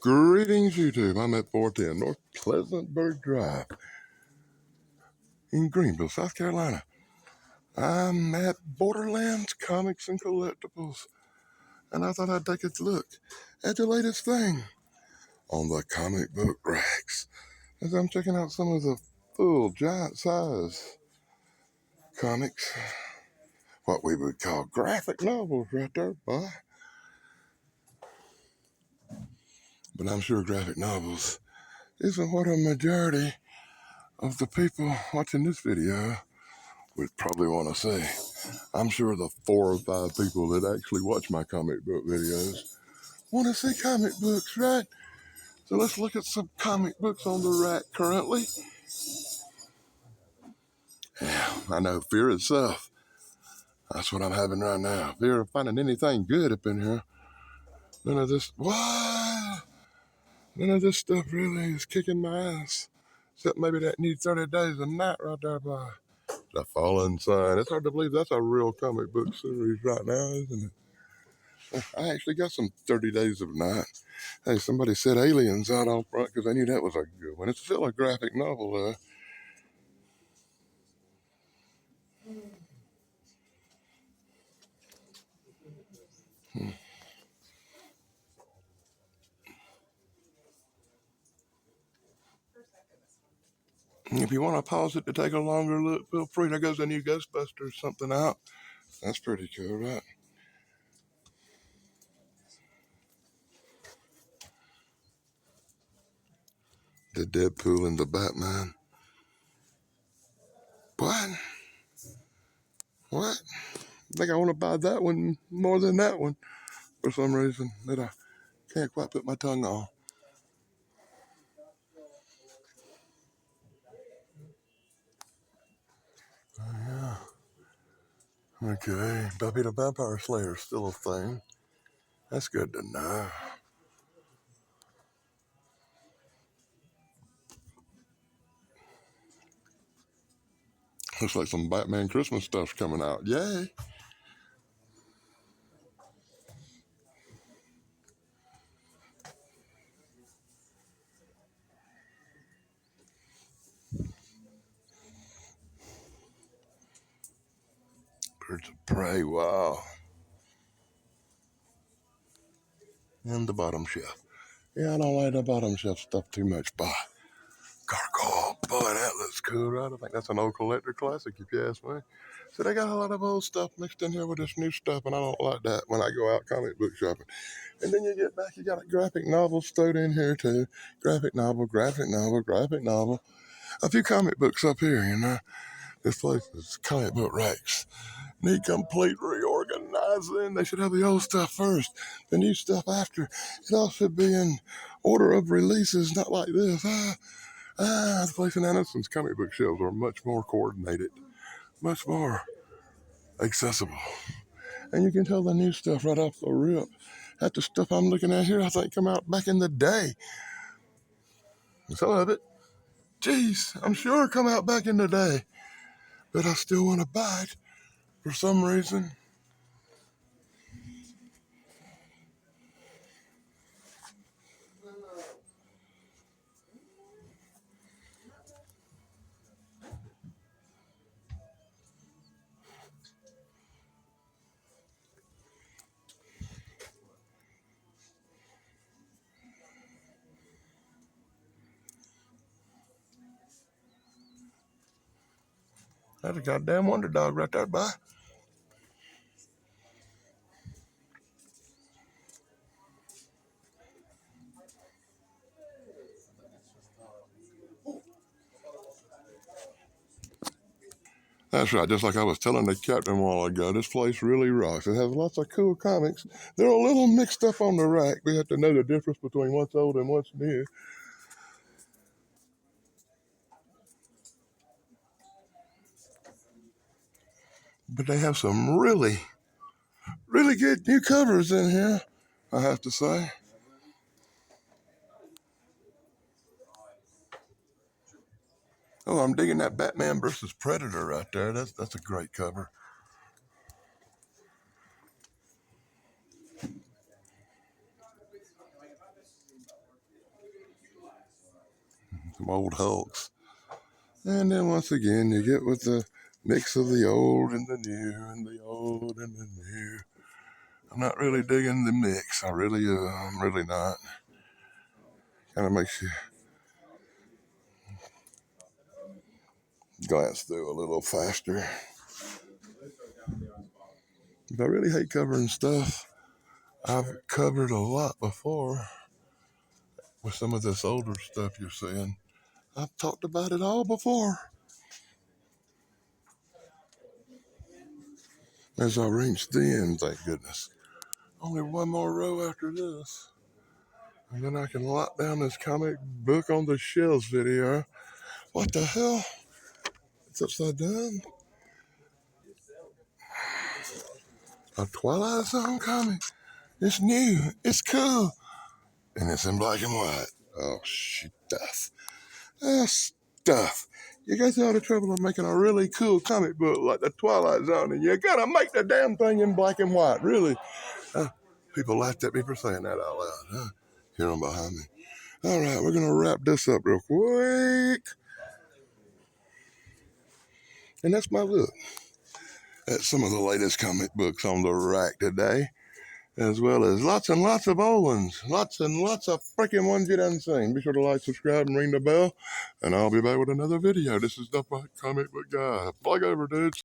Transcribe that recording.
Greetings, YouTube. I'm at 410 North Pleasantburg Drive in Greenville, South Carolina. I'm at Borderlands Comics and Collectibles, and I thought I'd take a look at the latest thing on the comic book racks as I'm checking out some of the full giant size comics, what we would call graphic novels right there, boy. But I'm sure graphic novels isn't what a majority of the people watching this video would probably want to see. I'm sure the 4 or 5 people that actually watch my comic book videos want to see comic books, right? So let's look at some comic books on the rack currently. Yeah, I know, fear itself. That's what I'm having right now. Fear of finding anything good up in here. None of this, what? None of this stuff really is kicking my ass. Except maybe that new 30 Days of Night right there by The Fallen Sun. It's hard to believe that's a real comic book series right now, isn't it? I actually got some 30 Days of Night. Hey, somebody said Aliens out on front because I knew that was a good one. It's still a graphic novel, though. If you want to pause it to take a longer look, feel free. There goes a new Ghostbusters something out. That's pretty cool, right? The Deadpool and the Batman. What? What? I think I want to buy that one more than that one for some reason that I can't quite put my tongue on. Yeah. Okay. Buffy the Vampire Slayer is still a thing. That's good to know. Looks like some Batman Christmas stuff's coming out. Yay. Birds of Prey, wow. And the bottom shelf. Yeah, I don't like the bottom shelf stuff too much, but Gargoyle, boy, that looks cool, right? I think that's an old collector classic, if you ask me. So they got a lot of old stuff mixed in here with this new stuff, and I don't like that when I go out comic book shopping. And then you get back, you got a graphic novel stowed in here too. Graphic novel, graphic novel, graphic novel. A few comic books up here, you know. This place is comic book racks. Need complete reorganizing. They should have the old stuff first, the new stuff after. It all should be in order of releases, not like this. The place in Anderson's comic book shelves are much more coordinated, much more accessible. And you can tell the new stuff right off the rip. That the stuff I'm looking at here, I think come out back in the day. Some of it, geez, I'm sure come out back in the day. But I still want to buy it for some reason. That's a goddamn wonder dog right there, bye. That's right, just like I was telling the captain a while ago, this place really rocks. It has lots of cool comics. They're a little mixed up on the rack. We have to know the difference between what's old and what's new. But they have some really, really good new covers in here, I have to say. Oh, I'm digging that Batman versus Predator right there. That's a great cover. some old Hulks. And then once again, you get with the mix of the old and the new and the old and the new. I'm not really digging the mix. I'm really not. Kind of makes you glance through a little faster. But I really hate covering stuff I've covered a lot before with some of this older stuff you're seeing. I've talked about it all before. As I reach the end, thank goodness. Only one more row after this. And then I can lock down this comic book on the shelves video. What the hell? It's upside down. A Twilight Zone comic. It's new. It's cool. And it's in black and white. Oh, stuff. Stuff. You guys are out of trouble of making a really cool comic book like the Twilight Zone, and you gotta make the damn thing in black and white, really. People laughed at me for saying that out loud. Hear them behind me. All right, we're gonna wrap this up real quick. And that's my look at some of the latest comic books on the rack today, as well as lots and lots of old ones, lots and lots of freaking ones you done seen. Be sure to like, subscribe, and ring the bell, and I'll be back with another video. This is the Comic Book Guy. Flag over, dudes.